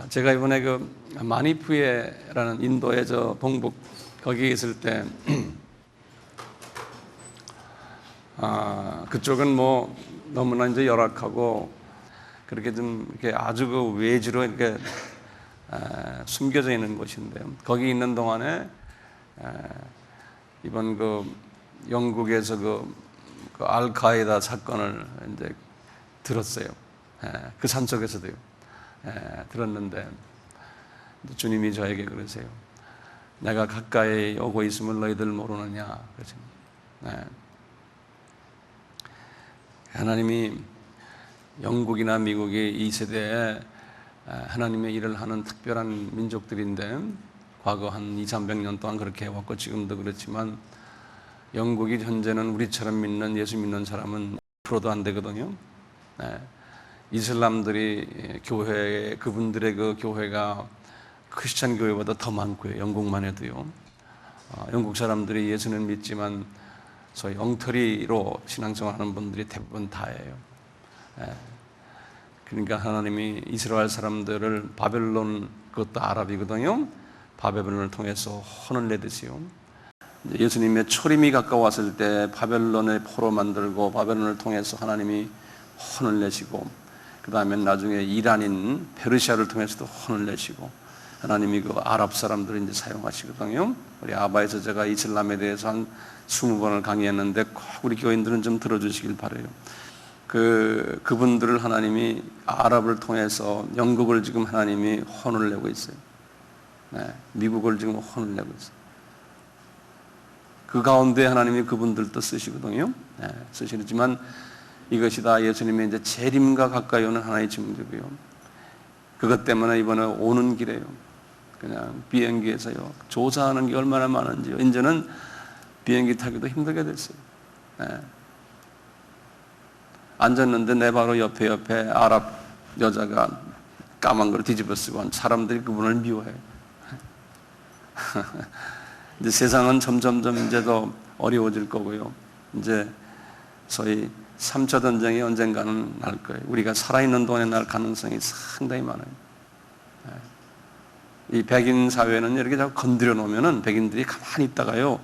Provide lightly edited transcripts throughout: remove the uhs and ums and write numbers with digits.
제가 이번에 그 마니푸에라는 인도의 저 동북 거기에 있을 때 그쪽은 뭐 너무나 이제 열악하고 그렇게 좀 이렇게 아주 그 외지로 이렇게 숨겨져 있는 곳인데요. 거기 있는 동안에 이번 그 영국에서 그 알카에다 사건을 이제 들었어요. 그 산속에서도요. 들었는데 주님이 저에게 그러세요. 내가 가까이 오고 있음을 너희들 모르느냐. 그러십니다. 하나님이 영국이나 미국이 이 세대에 하나님의 일을 하는 특별한 민족들인데 과거 한 200~300년 동안 그렇게 해왔고 지금도 그렇지만 영국이 현재는 우리처럼 믿는 예수 믿는 사람은 1%도 안 되거든요. 이슬람들이 교회, 그분들의 그 교회가 크리스찬 교회보다 더 많고요. 영국만 해도요. 영국 사람들이 예수는 믿지만 소위 엉터리로 신앙생활하는 분들이 대부분 다예요. 그러니까 하나님이 이스라엘 사람들을 바벨론, 그것도 아랍이거든요. 바벨론을 통해서 혼을 내듯이요. 예수님의 초림이 가까웠을 때 바벨론의 포로 만들고 바벨론을 통해서 하나님이 혼을 내시고 그 다음에 나중에 이란인 페르시아를 통해서도 혼을 내시고 하나님이 그 아랍 사람들을 이제 사용하시거든요. 우리 아바에서 제가 이슬람에 대해서 한 20번을 강의했는데 꼭 우리 교인들은 좀 들어주시길 바라요. 그분들을 하나님이 아랍을 통해서 영국을 지금 하나님이 혼을 내고 있어요. 미국을 지금 혼을 내고 있어요. 그 가운데 하나님이 그분들도 쓰시거든요. 쓰시지만 이것이 다 예수님의 이제 재림과 가까이 오는 하나의 증거고요. 그것 때문에 이번에 오는 길에요. 그냥 비행기에서요. 조사하는 게 얼마나 많은지요. 이제는 비행기 타기도 힘들게 됐어요. 앉았는데 내 바로 옆에 아랍 여자가 까만 걸 뒤집어 쓰고 사람들이 그분을 미워해요. 이제 세상은 점점점 이제 더 어려워질 거고요. 이제 소위 3차 전쟁이 언젠가는 날 거예요. 우리가 살아있는 동안에 날 가능성이 상당히 많아요. 이 백인 사회는 이렇게 자꾸 건드려 놓으면은 백인들이 가만히 있다가요.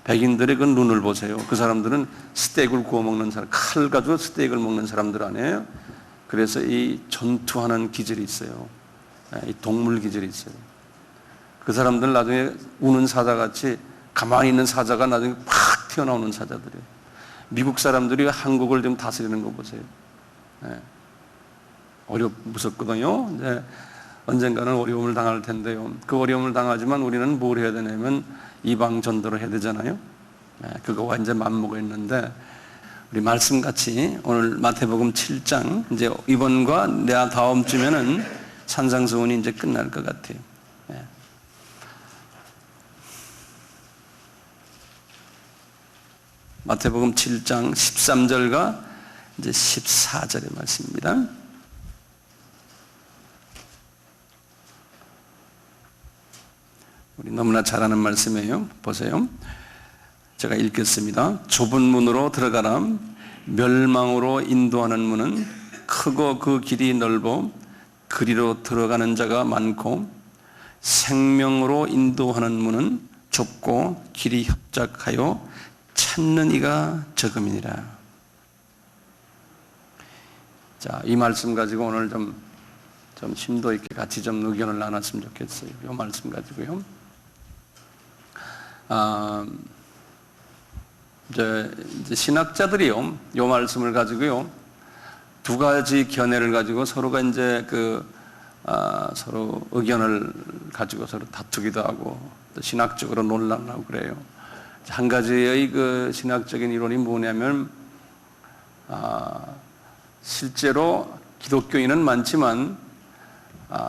백인들의 그 눈을 보세요. 그 사람들은 스테이크를 구워 먹는 사람, 칼 가지고 스테이크를 먹는 사람들 아니에요. 그래서 이 전투하는 기질이 있어요. 이 동물 기질이 있어요. 그 사람들 나중에 우는 사자같이 가만히 있는 사자가 나중에 팍 튀어나오는 사자들이에요. 미국 사람들이 한국을 좀 다스리는 거 보세요. 무섭거든요. 이제 언젠가는 어려움을 당할 텐데요. 그 어려움을 당하지만 우리는 뭘 해야 되냐면 이방 전도를 해야 되잖아요. 그거와 이제 맞먹어 있는데 우리 말씀같이 오늘 마태복음 7장 이제 이번과 내가 다음 주면은 산상수훈이 이제 끝날 것 같아요. 마태복음 7장 13절과 이제 14절의 말씀입니다. 우리 너무나 잘 아는 말씀이에요. 보세요. 제가 읽겠습니다. 좁은 문으로 들어가라. 멸망으로 인도하는 문은 크고 그 길이 넓어 그리로 들어가는 자가 많고 생명으로 인도하는 문은 좁고 길이 협착하여 찾는 이가 적음이니라. 자, 이 말씀 가지고 오늘 좀 심도 있게 같이 좀 의견을 나눴으면 좋겠어요. 이 말씀 가지고요. 이제 신학자들이요, 이 말씀을 가지고요, 두 가지 견해를 가지고 서로가 이제 서로 의견을 가지고 서로 다투기도 하고 또 신학적으로 논란을 하고 그래요. 한 가지의 그 신학적인 이론이 뭐냐면, 실제로 기독교인은 많지만,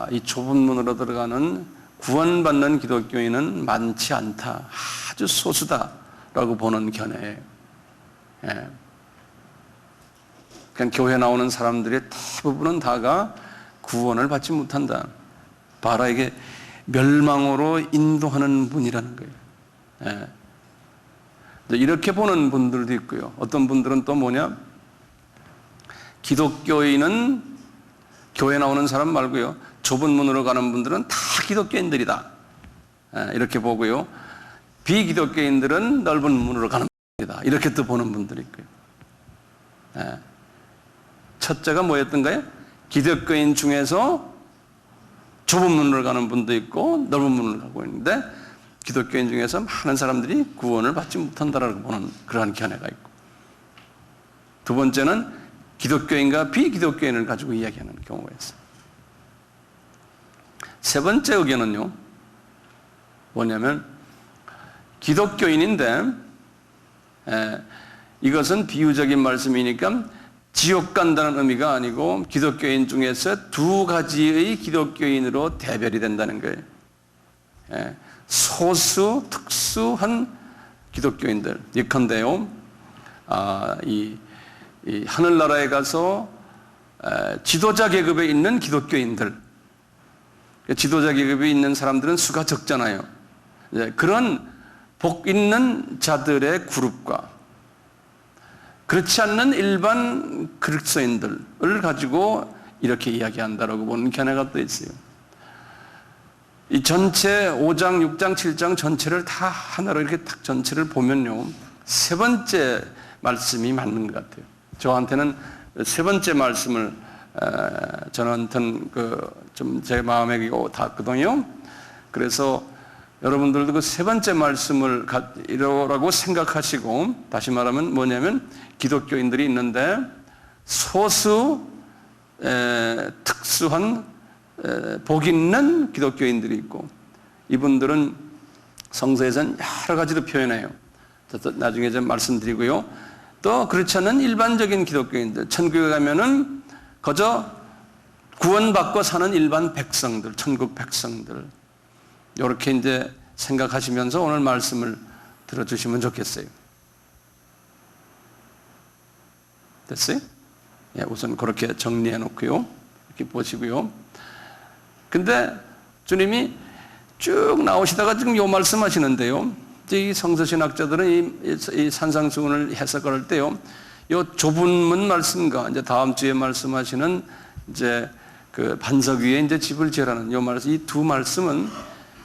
이 좁은 문으로 들어가는 구원받는 기독교인은 많지 않다. 아주 소수다라고 보는 견해예요. 그냥 교회 나오는 사람들의 대부분은 다가 구원을 받지 못한다. 바로 이게 멸망으로 인도하는 문이라는 거예요. 이렇게 보는 분들도 있고요. 어떤 분들은 또 뭐냐? 기독교인은 교회 나오는 사람 말고요, 좁은 문으로 가는 분들은 다 기독교인들이다, 이렇게 보고요. 비기독교인들은 넓은 문으로 가는 분이다, 이렇게 또 보는 분들이 있고요. 첫째가 뭐였던가요? 기독교인 중에서 좁은 문으로 가는 분도 있고 넓은 문으로 가고 있는데, 기독교인 중에서 많은 사람들이 구원을 받지 못한다라고 보는 그러한 견해가 있고, 두 번째는 기독교인과 비기독교인을 가지고 이야기하는 경우가 있어요. 세 번째 의견은요, 뭐냐면 기독교인인데 이것은 비유적인 말씀이니까 지옥 간다는 의미가 아니고 기독교인 중에서 두 가지의 기독교인으로 대별이 된다는 거예요. 소수 특수한 기독교인들, 예컨대요, 이 하늘나라에 가서 지도자 계급에 있는 기독교인들, 지도자 계급에 있는 사람들은 수가 적잖아요. 그런 복 있는 자들의 그룹과 그렇지 않는 일반 그리스도인들을 가지고 이렇게 이야기한다라고 보는 견해가 또 있어요. 이 전체 5장, 6장, 7장 전체를 다 하나로 이렇게 딱 전체를 보면요, 세 번째 말씀이 맞는 것 같아요. 저한테는 세 번째 말씀을 저한테는 좀 제 마음에 닿거든요. 그래서 여러분들도 그 세 번째 말씀을 이러라고 생각하시고, 다시 말하면 뭐냐면 기독교인들이 있는데 소수 특수한 복 있는 기독교인들이 있고, 이분들은 성서에서는 여러 가지로 표현해요. 나중에 좀 말씀드리고요. 또 그렇지 않은 일반적인 기독교인들, 천국에 가면은 그저 구원받고 사는 일반 백성들, 천국 백성들, 이렇게 이제 생각하시면서 오늘 말씀을 들어주시면 좋겠어요. 됐어요? 예, 우선 그렇게 정리해 놓고요, 이렇게 보시고요. 근데 주님이 쭉 나오시다가 지금 요 말씀 하시는데요, 이 성서신학자들은 이 산상수훈을 해석할 때요, 요 좁은 문 말씀과 이제 다음 주에 말씀하시는 이제 그 반석 위에 이제 집을 지으라는 요 말씀, 이 두 말씀은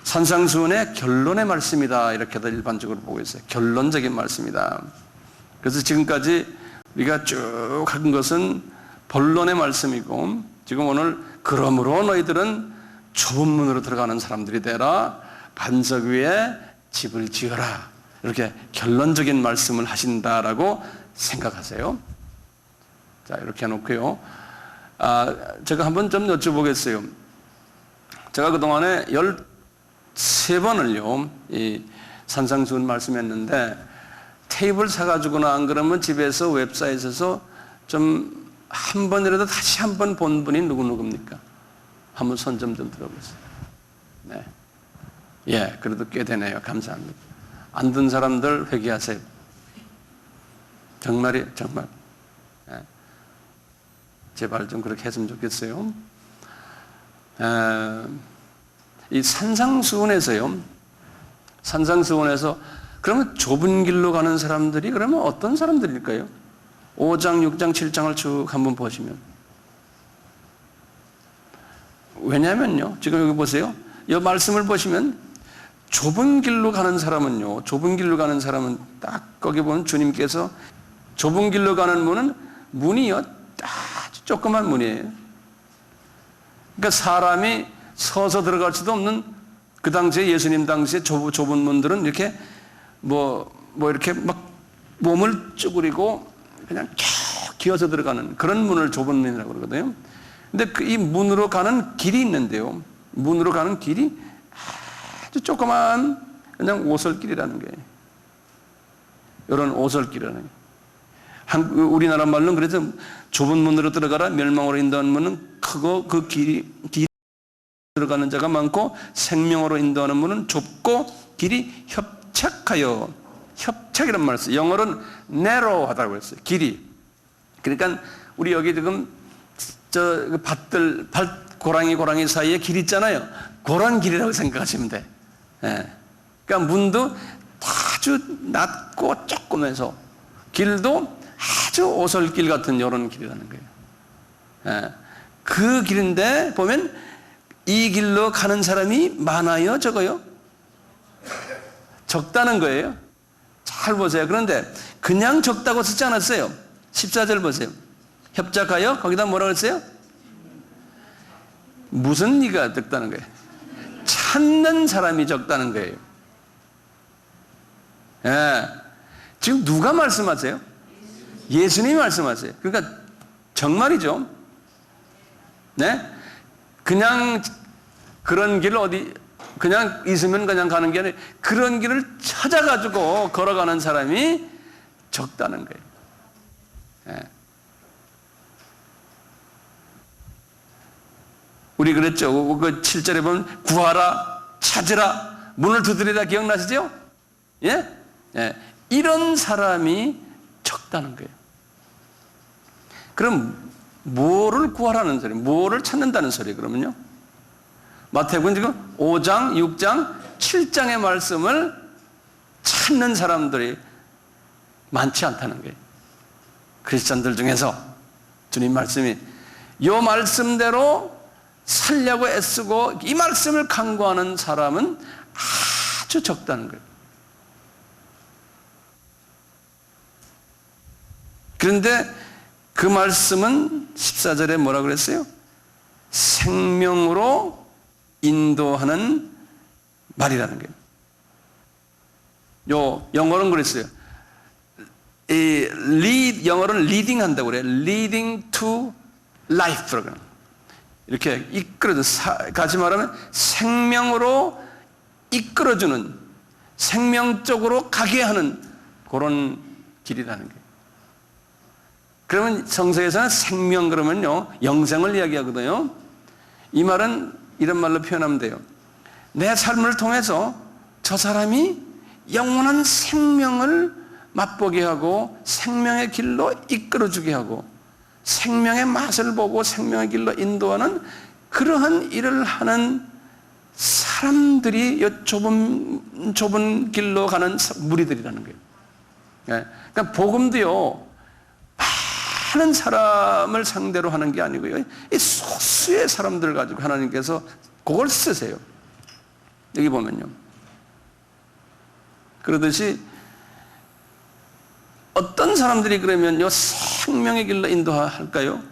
산상수훈의 결론의 말씀이다, 이렇게들 일반적으로 보고 있어요. 결론적인 말씀이다. 그래서 지금까지 우리가 쭉 한 것은 본론의 말씀이고, 지금 오늘 그러므로 너희들은 좁은 문으로 들어가는 사람들이 되라, 반석 위에 집을 지어라, 이렇게 결론적인 말씀을 하신다라고 생각하세요. 자, 이렇게 해놓고요. 제가 한번 좀 여쭤보겠어요. 제가 그동안에 13번을요, 이 산상수훈 말씀했는데, 테이블 사가지고나 안 그러면 집에서 웹사이트에서 좀 한 번이라도 다시 한 번 본 분이 누구입니까? 한번 손 좀 들어보세요. 네. 예, 그래도 꽤 되네요. 감사합니다. 안 든 사람들 회개하세요. 정말. 예. 제발 좀 그렇게 했으면 좋겠어요. 이 산상수훈에서 그러면 좁은 길로 가는 사람들이 그러면 어떤 사람들일까요? 5장, 6장, 7장을 쭉 한번 보시면, 왜냐면요, 지금 여기 보세요. 이 말씀을 보시면 좁은 길로 가는 사람은 딱 거기 보면 주님께서 좁은 길로 가는 문이요, 아주 조그만 문이에요. 그러니까 사람이 서서 들어갈 수도 없는, 그 당시에 예수님 당시에 좁은 문들은 이렇게 이렇게 막 몸을 쭈그리고 그냥 쭉 기어서 들어가는 그런 문을 좁은 문이라고 그러거든요. 근데 이 문으로 가는 길이 있는데요, 문으로 가는 길이 아주 조그만 그냥 오솔길이라는 거예요. 이런 오솔길이라는 거예요. 우리나라 말로는 그래서 좁은 문으로 들어가라, 멸망으로 인도하는 문은 크고 그 길이 들어가는 자가 많고, 생명으로 인도하는 문은 좁고 길이 협착이란 말을 써요. 영어로는 narrow하다고 했어요. 길이. 그러니까 우리 여기 지금 밭들, 고랑이 사이에 길 있잖아요. 그런 길이라고 생각하시면 돼. 예. 그러니까 문도 아주 낮고 조그매서, 길도 아주 오솔길 같은 이런 길이라는 거예요. 예. 그 길인데 보면 이 길로 가는 사람이 많아요, 적어요? 적다는 거예요. 잘 보세요. 그런데 그냥 적다고 쓰지 않았어요. 14절 보세요. 협작하여 거기다 뭐라고 했어요? 무슨 이가 적다는 거예요? 찾는 사람이 적다는 거예요. 예. 지금 누가 말씀하세요? 예수님이 말씀하세요. 그러니까 정말이죠. 네? 그냥 그런 길 어디 그냥 있으면 그냥 가는 게 아니라 그런 길을 찾아가지고 걸어가는 사람이 적다는 거예요. 예. 우리 그랬죠. 그 7절에 보면 구하라, 찾으라, 문을 두드리라 기억나시죠? 예? 예. 이런 사람이 적다는 거예요. 그럼 뭐를 구하라는 소리, 뭐를 찾는다는 소리 그러면요? 마태복음 지금 5장, 6장, 7장의 말씀을 찾는 사람들이 많지 않다는 거예요. 크리스찬들 중에서 주님 말씀이 이 말씀대로 살려고 애쓰고 이 말씀을 강구하는 사람은 아주 적다는 거예요. 그런데 그 말씀은 14절에 뭐라고 그랬어요? 생명으로 인도하는 말이라는 거예요. 요 영어로는 그랬어요. 영어로는 leading 한다고 그래요. leading to life 프로그램. 이렇게 이끌어줘. 같이 말하면 생명으로 이끌어주는, 생명 쪽으로 가게 하는 그런 길이라는 거예요. 그러면 성서에서는 생명 그러면요, 영생을 이야기하거든요. 이 말은 이런 말로 표현하면 돼요. 내 삶을 통해서 저 사람이 영원한 생명을 맛보게 하고 생명의 길로 이끌어주게 하고 생명의 맛을 보고 생명의 길로 인도하는 그러한 일을 하는 사람들이 이 좁은 길로 가는 무리들이라는 거예요. 그러니까 복음도요, 많은 사람을 상대로 하는 게 아니고요, 이 소수의 사람들 가지고 하나님께서 그걸 쓰세요. 여기 보면요. 그러듯이 어떤 사람들이 그러면요, 생명의 길로 인도할까요?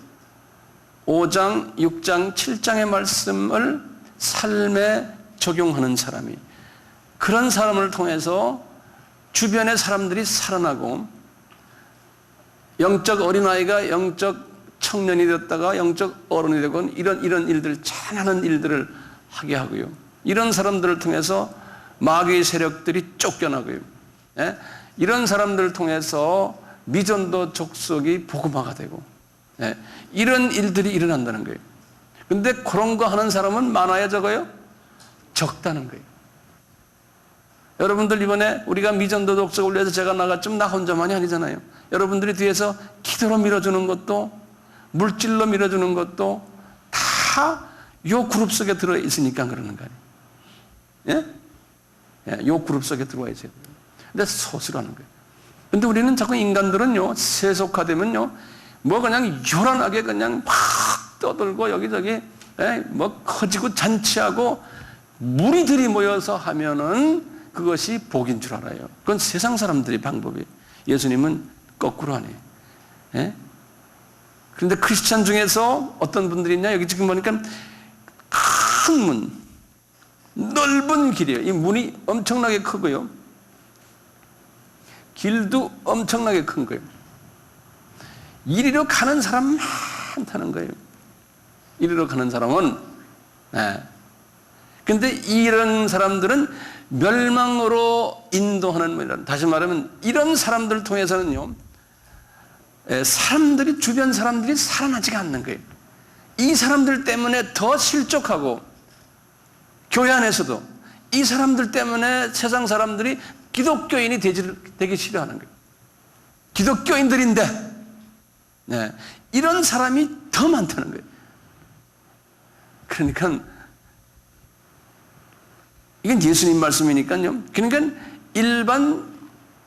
5장, 6장, 7장의 말씀을 삶에 적용하는 사람이, 그런 사람을 통해서 주변의 사람들이 살아나고 영적 어린아이가 영적 청년이 되었다가 영적 어른이 되고 이런 일들, 찬하는 일들을 하게 하고요. 이런 사람들을 통해서 마귀의 세력들이 쫓겨나고요. 예? 이런 사람들을 통해서 미전도 족속이 복음화가 되고, 예? 이런 일들이 일어난다는 거예요. 근데 그런 거 하는 사람은 많아요, 적어요? 적다는 거예요. 여러분들 이번에 우리가 미전도 족속을 위해서 제가 나갔지만 나 혼자만이 아니잖아요. 여러분들이 뒤에서 기도로 밀어주는 것도 물질로 밀어주는 것도 다 요 그룹 속에 들어있으니까 그러는 거 아니에요. 예? 예, 요 그룹 속에 들어와 있어요. 근데 소수라는 거예요. 근데 우리는 자꾸 인간들은요, 세속화되면요, 뭐 그냥 요란하게 그냥 막 떠들고 여기저기, 예? 뭐 커지고 잔치하고 무리들이 모여서 하면은 그것이 복인 줄 알아요. 그건 세상 사람들의 방법이에요. 예수님은 거꾸로 하네요. 예? 그런데 크리스찬 중에서 어떤 분들이 있냐? 여기 지금 보니까 큰 문, 넓은 길이에요. 이 문이 엄청나게 크고요. 길도 엄청나게 큰 거예요. 이리로 가는 사람 많다는 거예요. 이리로 가는 사람은. 예. 근데 이런 사람들은 멸망으로 인도하는, 다시 말하면 이런 사람들을 통해서는요, 사람들이, 주변 사람들이 살아나지가 않는 거예요. 이 사람들 때문에 더 실족하고, 교회 안에서도 이 사람들 때문에 세상 사람들이 기독교인이 되기 싫어하는 거예요. 기독교인들인데, 네, 이런 사람이 더 많다는 거예요. 그러니까 이건 예수님 말씀이니까요. 그러니까 일반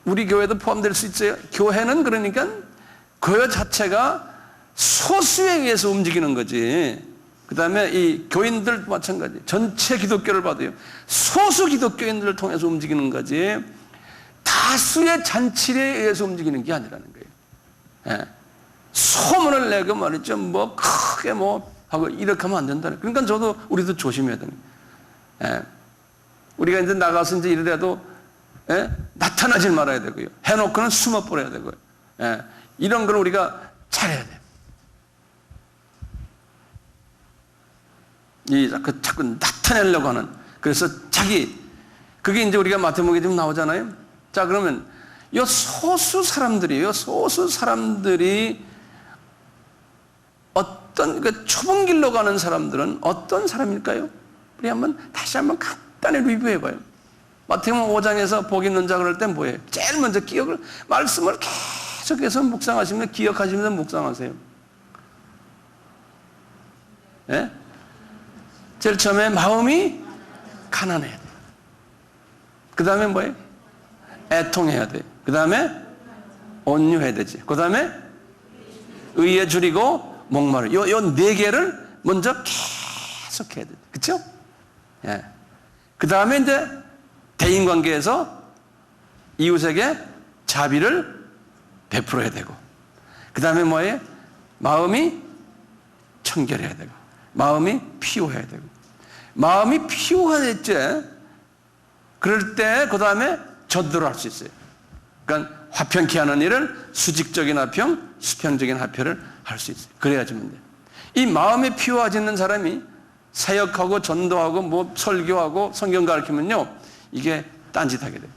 우리 교회도 포함될 수 있어요. 교회는 그러니까 교회 자체가 소수에 의해서 움직이는 거지. 그 다음에 이 교인들 마찬가지. 전체 기독교를 봐도요. 소수 기독교인들을 통해서 움직이는 거지 다수의 잔치에 의해서 움직이는 게 아니라는 거예요. 예. 소문을 내고 말이죠. 뭐 크게 뭐 하고 이렇게 하면 안 된다는. 그러니까 우리도 조심해야 됩니다. 예. 우리가 이제 나가서 이제 이래도 예? 나타나질 말아야 되고요. 해놓고는 숨어버려야 되고요. 예. 이런 걸 우리가 잘해야 돼요. 자꾸 나타내려고 하는. 그래서 그게 이제 우리가 마태복음에 좀 나오잖아요. 자, 그러면 소수 사람들이 좁은 길로 가는 사람들은 어떤 사람일까요? 우리 다시 한번 간단히 리뷰해봐요. 마태복음 5장에서 복 있는 자 그럴 땐 뭐예요? 제일 먼저 말씀을 계속해서 묵상하시면 기억하시면서 묵상하세요. 예? 제일 처음에 마음이 가난해야 돼요. 그 다음에 뭐예요? 애통해야 돼요. 그 다음에 온유해야 되지. 그 다음에 의에 줄이고 목마르. 요 네 개를 먼저 계속 해야 돼요. 그쵸? 예. 그 다음에 이제 대인관계에서 이웃에게 자비를 베풀어야 되고, 그 다음에 뭐예요? 마음이 청결해야 되고, 마음이 피요해야 되고, 마음이 피요해야지. 그럴 때 그 다음에 전도를 할 수 있어요. 그러니까 화평케 하는 일을 수직적인 화평, 수평적인 화평을 할 수 있어요. 그래야지만 돼요. 이 마음이 피요해지는 사람이 사역하고 전도하고 뭐 설교하고 성경 가르치면요, 이게 딴짓하게 돼요.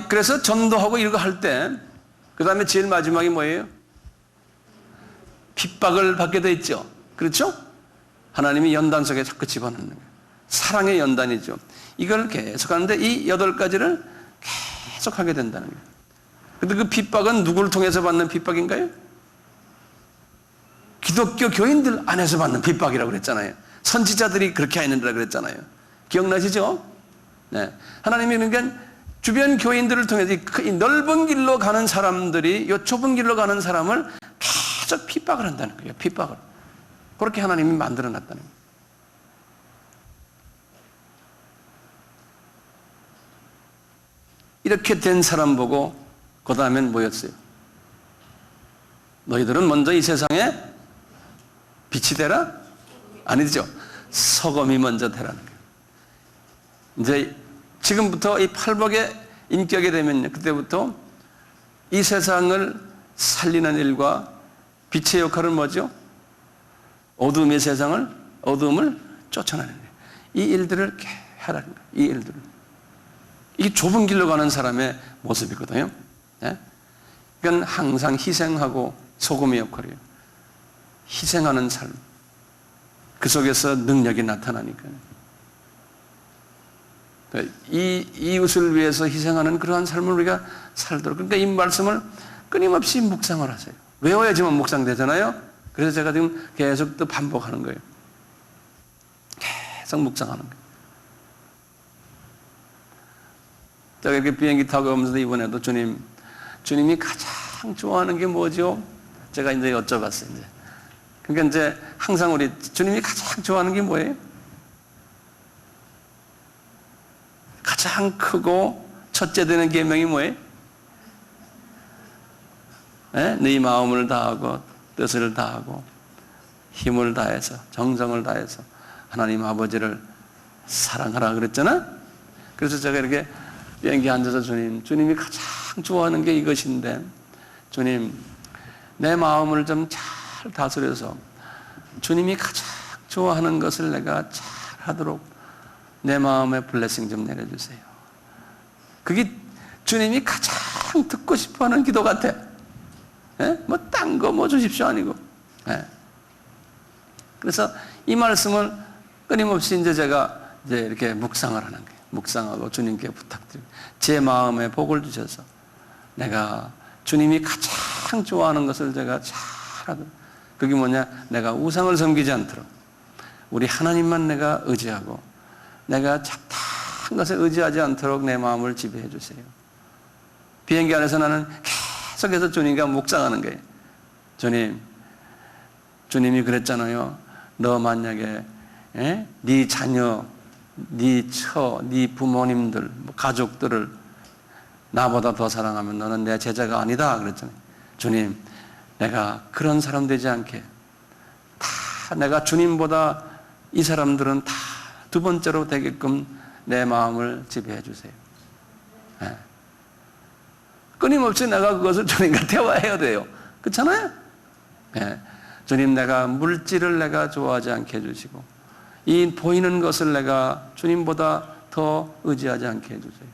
그래서 전도하고 이런 거 할 때, 그 다음에 제일 마지막이 뭐예요? 핍박을 받게 돼 있죠. 그렇죠? 하나님이 연단 속에 자꾸 집어넣는 거예요. 사랑의 연단이죠. 이걸 계속 하는데 이 8가지를 계속 하게 된다는 거예요. 근데 그 핍박은 누구를 통해서 받는 핍박인가요? 기독교 교인들 안에서 받는 핍박이라고 그랬잖아요. 선지자들이 그렇게 했는다고 그랬잖아요. 기억나시죠? 네. 하나님이 그러니까 주변 교인들을 통해서 이 넓은 길로 가는 사람들이 이 좁은 길로 가는 사람을 계속 핍박을 한다는 거예요. 핍박을. 그렇게 하나님이 만들어 놨다는 거예요. 이렇게 된 사람 보고 그 다음엔 뭐였어요? 너희들은 먼저 이 세상에 빛이 되라? 아니죠. 소금이 먼저 되라는 거예요. 이제 지금부터 이 팔복의 인격이 되면요, 그때부터 이 세상을 살리는 일과 빛의 역할은 뭐죠? 어둠의 어둠을 쫓아내는 거예요. 이 일들을 이렇게 하라는 거예요. 이 일들을. 이게 좁은 길로 가는 사람의 모습이거든요. 예? 그러니까 항상 희생하고 소금의 역할이에요. 희생하는 삶. 그 속에서 능력이 나타나니까요. 이 이웃을 위해서 희생하는 그러한 삶을 우리가 살도록. 그러니까 이 말씀을 끊임없이 묵상을 하세요. 외워야지만 묵상되잖아요. 그래서 제가 지금 계속 또 반복하는 거예요. 계속 묵상하는 거예요. 제가 이렇게 비행기 타고 오면서 이번에도 주님이 가장 좋아하는 게 뭐죠? 제가 이제 여쭤봤어요. 이제. 그러니까 이제 항상 우리 주님이 가장 좋아하는 게 뭐예요? 가장 크고 첫째 되는 계명이 뭐예요? 네 마음을 다하고 뜻을 다하고 힘을 다해서 정성을 다해서 하나님 아버지를 사랑하라 그랬잖아. 그래서 제가 이렇게 비행기에 앉아서 주님이 가장 좋아하는 게 이것인데, 주님 내 마음을 좀 잘 다스려서 주님이 가장 좋아하는 것을 내가 잘 하도록 내 마음에 블레싱 좀 내려주세요. 그게 주님이 가장 듣고 싶어하는 기도 같아. 뭐 딴 거 뭐 주십시오 아니고. 그래서 이 말씀을 끊임없이 이제 제가 이제 이렇게 묵상을 하는 거예요. 묵상하고 주님께 부탁드립니다. 제 마음에 복을 주셔서 내가 주님이 가장 좋아하는 것을 제가 잘 하도록. 그게 뭐냐? 내가 우상을 섬기지 않도록 우리 하나님만 내가 의지하고 내가 작다한 것에 의지하지 않도록 내 마음을 지배해 주세요. 비행기 안에서 나는 계속해서 주님과 묵상하는 거예요. 주님, 주님이 그랬잖아요. 너 만약에 네 자녀, 네 처, 네 부모님들, 가족들을 나보다 더 사랑하면 너는 내 제자가 아니다 그랬잖아요. 주님, 내가 그런 사람 되지 않게 다 내가 주님보다 이 사람들은 다 두 번째로 되게끔 내 마음을 지배해 주세요. 끊임없이 내가 그것을 주님과 대화해야 돼요. 그렇잖아요? 주님, 내가 물질을 내가 좋아하지 않게 해주시고 이 보이는 것을 내가 주님보다 더 의지하지 않게 해주세요.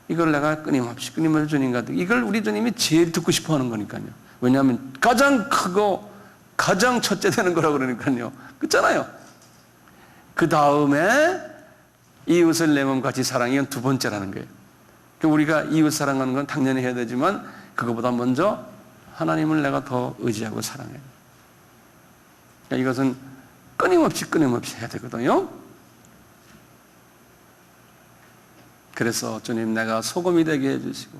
이걸 내가 끊임없이 주님과 이걸 우리 주님이 제일 듣고 싶어 하는 거니까요. 왜냐하면 가장 크고 가장 첫째 되는 거라고 그러니까요. 그렇잖아요? 그 다음에 이웃을 내 몸같이 사랑해. 이건 두 번째라는 거예요. 우리가 이웃 사랑하는 건 당연히 해야 되지만 그것보다 먼저 하나님을 내가 더 의지하고 사랑해요. 그러니까 이것은 끊임없이 해야 되거든요. 그래서 주님, 내가 소금이 되게 해주시고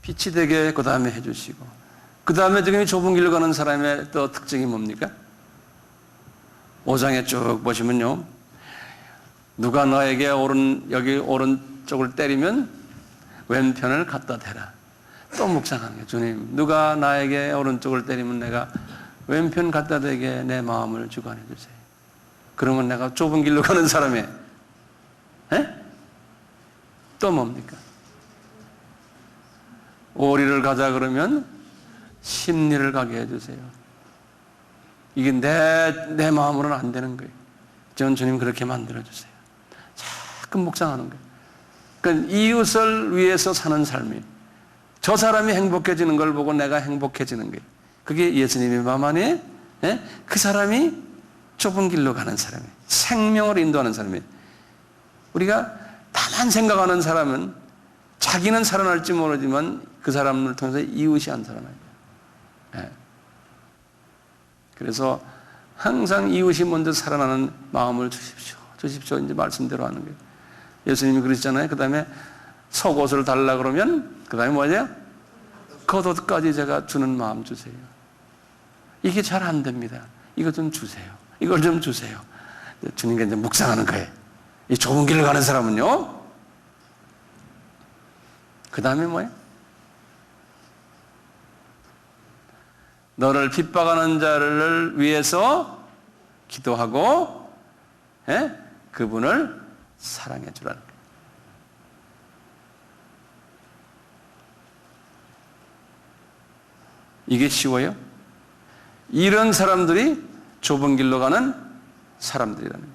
빛이 되게 그 다음에 해주시고 그 다음에 지금 좁은 길로 가는 사람의 또 특징이 뭡니까? 5장에 쭉 보시면요, 누가 너에게 여기 오른쪽을 때리면 왼편을 갖다 대라. 또 묵상하는 거예요. 주님, 누가 나에게 오른쪽을 때리면 내가 왼편 갖다 대게 내 마음을 주관해 주세요. 그러면 내가 좁은 길로 가는 사람의 또 뭡니까? 오리를 가자 그러면 십리를 가게 해주세요. 이게 내 마음으로는 안 되는 거예요. 전 주님 그렇게 만들어주세요. 자꾸 묵상하는 거예요. 그러니까 이웃을 위해서 사는 삶이에요. 저 사람이 행복해지는 걸 보고 내가 행복해지는 거예요. 그게 예수님의 마음 안에 그 사람이 좁은 길로 가는 사람이에요. 생명을 인도하는 사람이에요. 우리가 다만 생각하는 사람은 자기는 살아날지 모르지만 그 사람을 통해서 이웃이 안 살아나요. 그래서 항상 이웃이 먼저 살아나는 마음을 주십시오. 이제 말씀대로 하는 거예요. 예수님이 그러시잖아요. 그 다음에 속옷을 달라 그러면 그 다음에 뭐냐? 겉옷까지 제가 주는 마음 주세요. 이게 잘 안 됩니다. 이거 좀 주세요. 이걸 좀 주세요. 주님께 이제 묵상하는 거예요. 이 좁은 길을 가는 사람은요. 그 다음에 뭐예요? 너를 핍박하는 자를 위해서 기도하고 그분을 사랑해 주라는 거예요. 이게 쉬워요? 이런 사람들이 좁은 길로 가는 사람들이라는 거예요.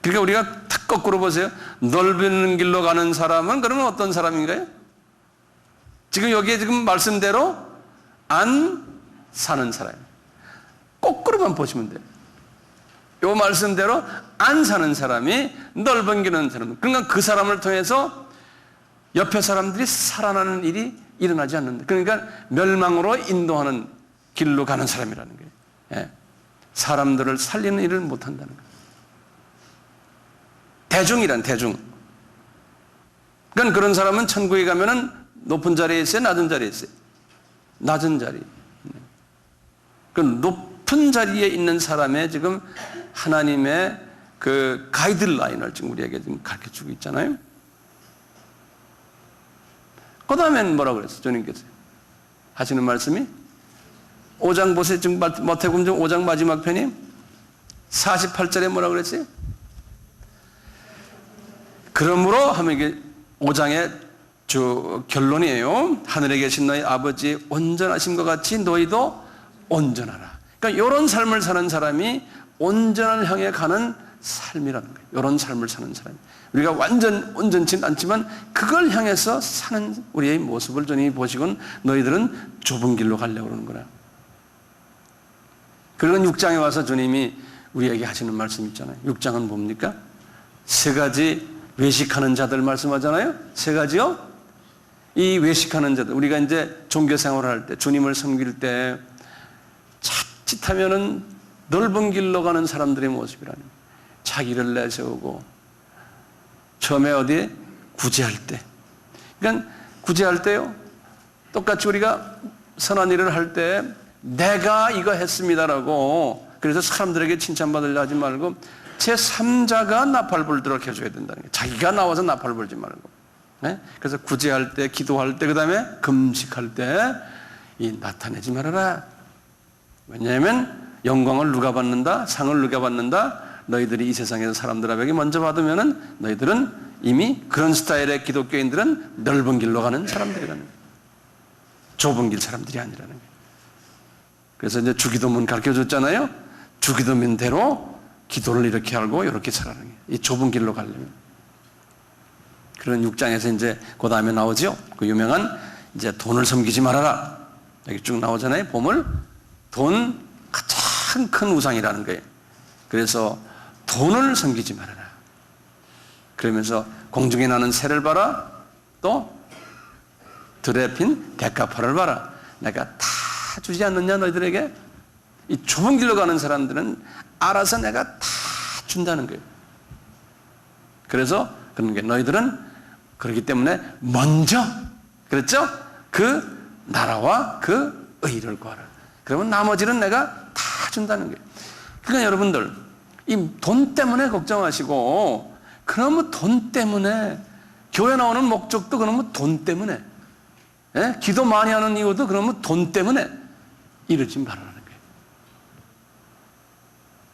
그러니까 우리가 탁 거꾸로 보세요. 넓은 길로 가는 사람은 그러면 어떤 사람인가요? 지금 여기에 지금 말씀대로 안 사는 사람이에요. 거꾸로만 보시면 돼요. 이 말씀대로 안 사는 사람이 넓은 길은 사람. 그러니까 그 사람을 통해서 옆에 사람들이 살아나는 일이 일어나지 않는다. 그러니까 멸망으로 인도하는 길로 가는 사람이라는 거예요. 사람들을 살리는 일을 못한다는 거예요. 대중. 그러니까 그런 사람은 천국에 가면은 높은 자리에 있어요? 낮은 자리에 있어요? 낮은 자리. 그 높은 자리에 있는 사람의 지금 하나님의 그 가이드라인을 지금 우리에게 지금 가르쳐 주고 있잖아요. 그 다음엔 뭐라고 그랬어요? 주님께서 하시는 말씀이 5장 보세요. 지금 마태복음 5장 마지막 편이 48절에 뭐라고 그랬어요? 그러므로 하면 이게 5장의 결론이에요. 하늘에 계신 너희 아버지 온전하심과 같이 너희도 온전하라. 그러니까 이런 삶을 사는 사람이 온전을 향해 가는 삶이라는 거예요. 이런 삶을 사는 사람. 우리가 완전 온전치는 않지만 그걸 향해서 사는 우리의 모습을 주님이 보시곤 너희들은 좁은 길로 가려고 그러는 거라. 그런 6장에 와서 주님이 우리에게 하시는 말씀 있잖아요. 6장은 뭡니까? 세 가지 외식하는 자들 말씀하잖아요. 세 가지요. 이 외식하는 자들, 우리가 이제 종교 생활을 할 때, 주님을 섬길 때 자칫하면은 넓은 길로 가는 사람들의 모습이라는 거예요. 자기를 내세우고 처음에 어디에? 구제할 때. 그러니까 구제할 때요. 똑같이 우리가 선한 일을 할 때 내가 이거 했습니다라고, 그래서 사람들에게 칭찬받으려 하지 말고 제3자가 나팔 불도록 해줘야 된다는 거예요. 자기가 나와서 나팔 불지 말고. 네? 그래서 구제할 때, 기도할 때, 그 다음에 금식할 때 이 나타내지 말아라. 왜냐하면 영광을 누가 받는다? 상을 누가 받는다? 너희들이 이 세상에서 사람들에게 먼저 받으면은 너희들은 이미 그런 스타일의 기독교인들은 넓은 길로 가는 사람들이라는 거예요. 좁은 길 사람들이 아니라는 거예요. 그래서 이제 주기도문 가르쳐 줬잖아요. 주기도문대로 기도를 이렇게 하고 이렇게 살아가는 거예요. 이 좁은 길로 가려면. 그런 6장에서 이제 그 다음에 나오죠. 그 유명한 이제 돈을 섬기지 말아라. 여기 쭉 나오잖아요. 보물. 돈 가장 큰 우상이라는 거예요. 그래서 돈을 섬기지 말아라. 그러면서 공중에 나는 새를 봐라. 또 들에 핀 대가파를 봐라. 내가 다 주지 않느냐 너희들에게? 이 좁은 길로 가는 사람들은 알아서 내가 다 준다는 거예요. 그래서 그런 게 너희들은 그렇기 때문에 먼저, 그랬죠? 그 나라와 그 의를 구하라. 그러면 나머지는 내가 다 준다는 거예요. 그러니까 여러분들 이 돈 때문에 걱정하시고, 그러면 돈 때문에 교회 나오는 목적도 그러면 돈 때문에, 예? 기도 많이 하는 이유도 그러면 돈 때문에 이러지 말아라는 거예요.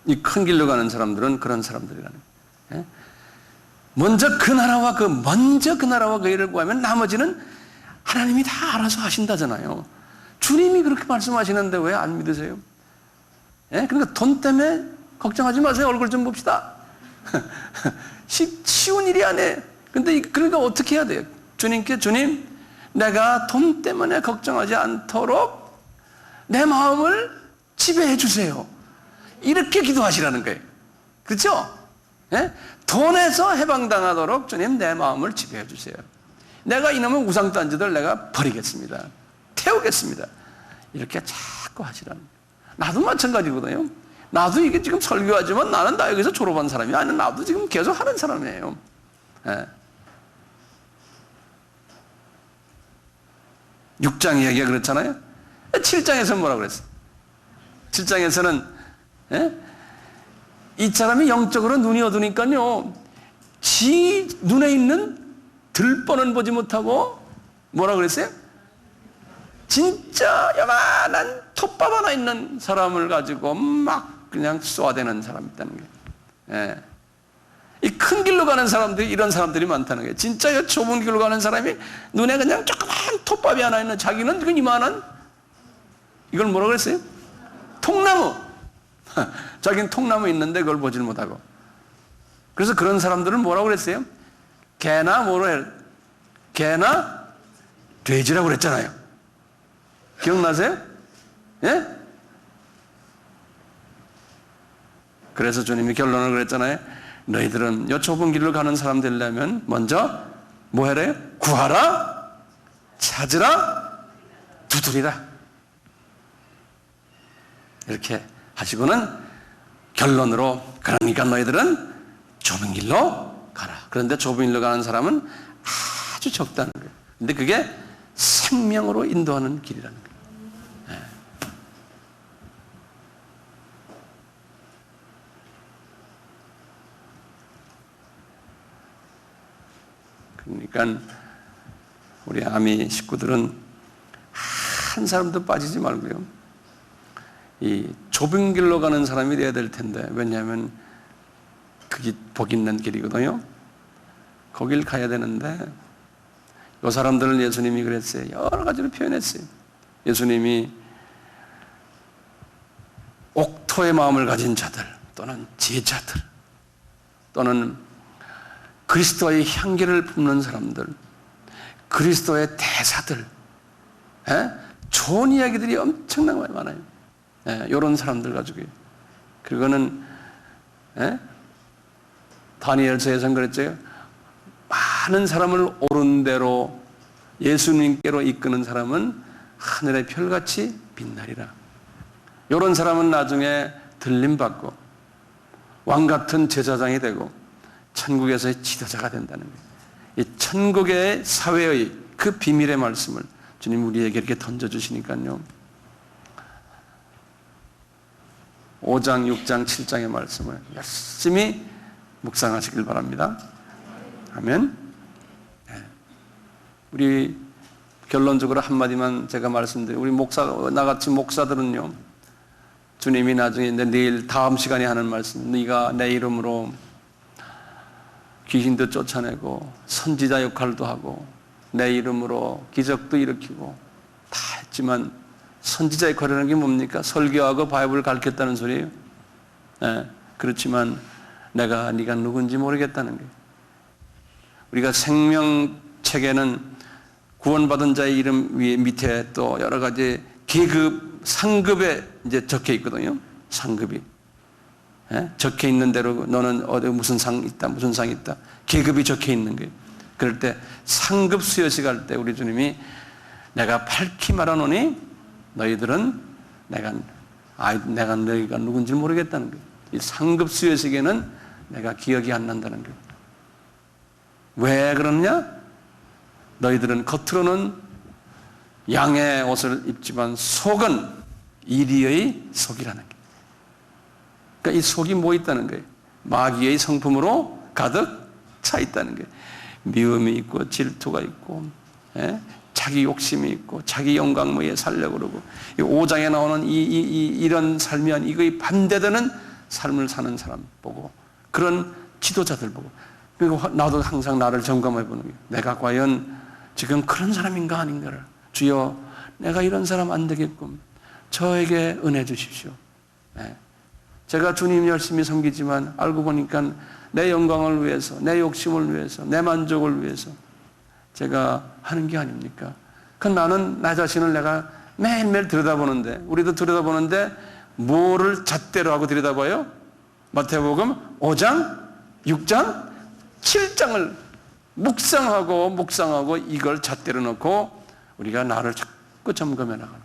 이 큰 길로 가는 사람들은 그런 사람들이라는 거예요. 예? 먼저 그 나라와 그 일을 구하면 나머지는 하나님이 다 알아서 하신다잖아요. 주님이 그렇게 말씀하시는데 왜 안 믿으세요? 예? 그러니까 돈 때문에 걱정하지 마세요. 얼굴 좀 봅시다. 쉬운 일이 아니에요. 근데 그러니까 어떻게 해야 돼요? 주님께, 주님, 내가 돈 때문에 걱정하지 않도록 내 마음을 지배해 주세요. 이렇게 기도하시라는 거예요. 그렇죠? 예? 돈에서 해방당하도록 주님 내 마음을 지배해 주세요. 내가 이놈의 우상단지들 내가 버리겠습니다. 태우겠습니다. 이렇게 자꾸 하시라는 거예요. 나도 마찬가지거든요. 나도 이게 지금 설교하지만 나는 나 여기서 졸업한 사람이 아니라 나도 지금 계속 하는 사람이에요. 예. 6장 이야기가 그렇잖아요. 7장에서 뭐라고 그랬어요? 7장에서는 예? 이 사람이 영적으로 눈이 어두니까요, 지 눈에 있는 들뻔은 보지 못하고 뭐라고 그랬어요? 진짜 요만한 톱밥 하나 있는 사람을 가지고 막 그냥 쏘아대는 사람이 있다는 거예요. 예. 이 큰 길로 가는 사람들이 이런 사람들이 많다는 거예요. 진짜 이 좁은 길로 가는 사람이 눈에 그냥 조그만 톱밥이 하나 있는, 자기는 그 이만한, 이걸 뭐라고 그랬어요? 통나무. 자기는 통나무 있는데 그걸 보질 못하고. 그래서 그런 사람들은 뭐라고 그랬어요? 개나 뭐로 해? 개나 돼지라고 그랬잖아요. 기억나세요? 예? 그래서 주님이 결론을 그랬잖아요. 너희들은 요 좁은 길로 가는 사람 되려면 먼저 뭐 해래요? 구하라, 찾으라, 두드리라. 이렇게 하시고는 결론으로, 그러니까 너희들은 좁은 길로 가라. 그런데 좁은 길로 가는 사람은 아주 적다는 거예요. 근데 그게 생명으로 인도하는 길이라는 거예요. 그러니까 우리 아미 식구들은 한 사람도 빠지지 말고요, 이 좁은 길로 가는 사람이 돼야 될 텐데, 왜냐하면 그게 복 있는 길이거든요. 거길 가야 되는데, 이 사람들은 예수님이 그랬어요. 여러 가지로 표현했어요. 예수님이 옥토의 마음을 가진 자들, 또는 제자들, 또는 그리스도의 향기를 품는 사람들, 그리스도의 대사들, 좋은 이야기들이 엄청나게 많아요. 이런 사람들 가지고. 그거는 다니엘서에서는 그랬죠. 많은 사람을 옳은 대로 예수님께로 이끄는 사람은 하늘의 별같이 빛나리라. 이런 사람은 나중에 들림받고 왕같은 제사장이 되고 천국에서의 지도자가 된다는 거예요. 이 천국의 사회의 그 비밀의 말씀을 주님 우리에게 이렇게 던져주시니까요, 5장, 6장, 7장의 말씀을 열심히 묵상하시길 바랍니다. 아멘. 우리 결론적으로 한마디만 제가 말씀드려요. 우리 나같이 목사들은요, 주님이 나중에 내일 다음 시간에 하는 말씀, 네가 내 이름으로 귀신도 쫓아내고 선지자 역할도 하고 내 이름으로 기적도 일으키고 다 했지만 선지자 역할이라는 게 뭡니까? 설교하고 바이블 가르쳤다는 소리예요. 그렇지만 네가 누군지 모르겠다는 거예요. 우리가 생명책에는 구원받은 자의 이름 위에 밑에 또 여러 가지 계급, 상급에 이제 적혀 있거든요. 상급이. 적혀 있는 대로 너는 어디 무슨 상 있다, 무슨 상 있다. 계급이 적혀 있는 거예요. 그럴 때 상급 수여식 할 때 우리 주님이 내가 밝히 말하노니 너희들은 내가 너희가 누군지 모르겠다는 거예요. 이 상급 수여식에는 내가 기억이 안 난다는 거예요. 왜 그러느냐? 너희들은 겉으로는 양의 옷을 입지만 속은 이리의 속이라는 거예요. 그러니까 이 속이 뭐 있다는 거예요? 마귀의 성품으로 가득 차 있다는 거예요. 미움이 있고 질투가 있고 자기 욕심이 있고 자기 영광 위에 살려고 그러고 5장에 나오는 이런 삶이 아닌 이거에 반대되는 삶을 사는 사람 보고 그런 지도자들 보고 그리고 나도 항상 나를 점검해 보는 거예요. 내가 과연 지금 그런 사람인가 아닌가를 주여 내가 이런 사람 안 되겠군. 저에게 은혜 주십시오. 제가 주님 열심히 섬기지만 알고 보니까 내 영광을 위해서 내 욕심을 위해서 내 만족을 위해서 제가 하는 게 아닙니까? 나는 나 자신을 내가 매일매일 들여다보는데 우리도 들여다보는데 뭐를 잣대로 하고 들여다봐요? 마태복음 5장, 6장, 7장을 묵상하고 이걸 잣대로 놓고 우리가 나를 자꾸 점검해 나가는 거예요.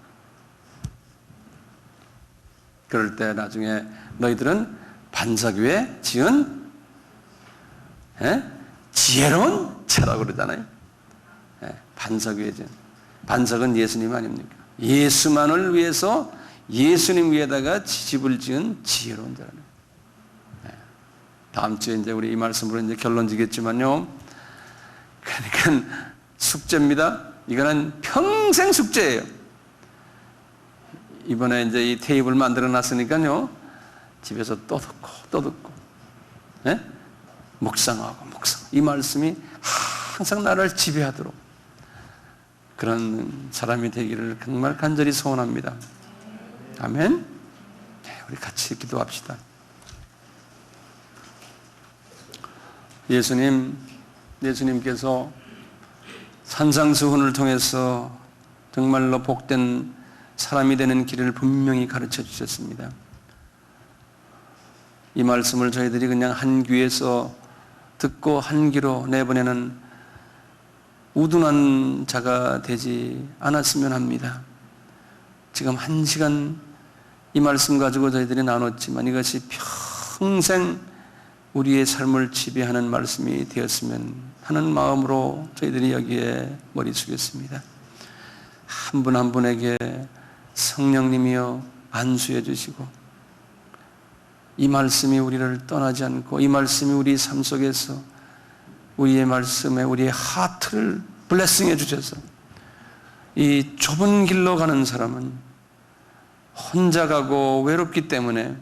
그럴 때 나중에 너희들은 반석 위에 지은 지혜로운 채라고 그러잖아요. 반석 위에 지은 반석은 예수님 아닙니까? 예수만을 위해서 예수님 위에다가 집을 지은 지혜로운 자라는 거예요. 다음 주에 이제 우리 이 말씀으로 이제 결론 지겠지만요. 그러니까 숙제입니다. 이거는 평생 숙제예요. 이번에 이제 이 테이블 만들어 놨으니까요. 집에서 또 듣고, 묵상하고. 이 말씀이 항상 나를 지배하도록 그런 사람이 되기를 정말 간절히 소원합니다. 아멘. 우리 같이 기도합시다. 예수님께서 산상수훈을 통해서 정말로 복된 사람이 되는 길을 분명히 가르쳐 주셨습니다. 이 말씀을 저희들이 그냥 한 귀에서 듣고 한 귀로 내보내는 우둔한 자가 되지 않았으면 합니다. 지금 1시간 이 말씀 가지고 저희들이 나눴지만 이것이 평생 우리의 삶을 지배하는 말씀이 되었으면 하는 마음으로 저희들이 여기에 머리 숙였습니다. 한 분 한 분에게 성령님이여 안수해 주시고 이 말씀이 우리를 떠나지 않고 이 말씀이 우리 삶 속에서 우리의 말씀에 우리의 하트를 블레싱해 주셔서 이 좁은 길로 가는 사람은 혼자 가고 외롭기 때문에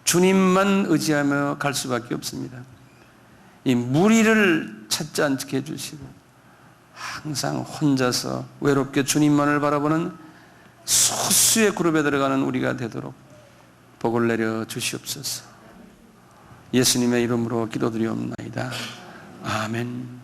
주님만 의지하며 갈 수밖에 없습니다. 이 무리를 찾지 않게 해주시고 항상 혼자서 외롭게 주님만을 바라보는 소수의 그룹에 들어가는 우리가 되도록 복을 내려 주시옵소서. 예수님의 이름으로 기도드리옵나이다. 아멘.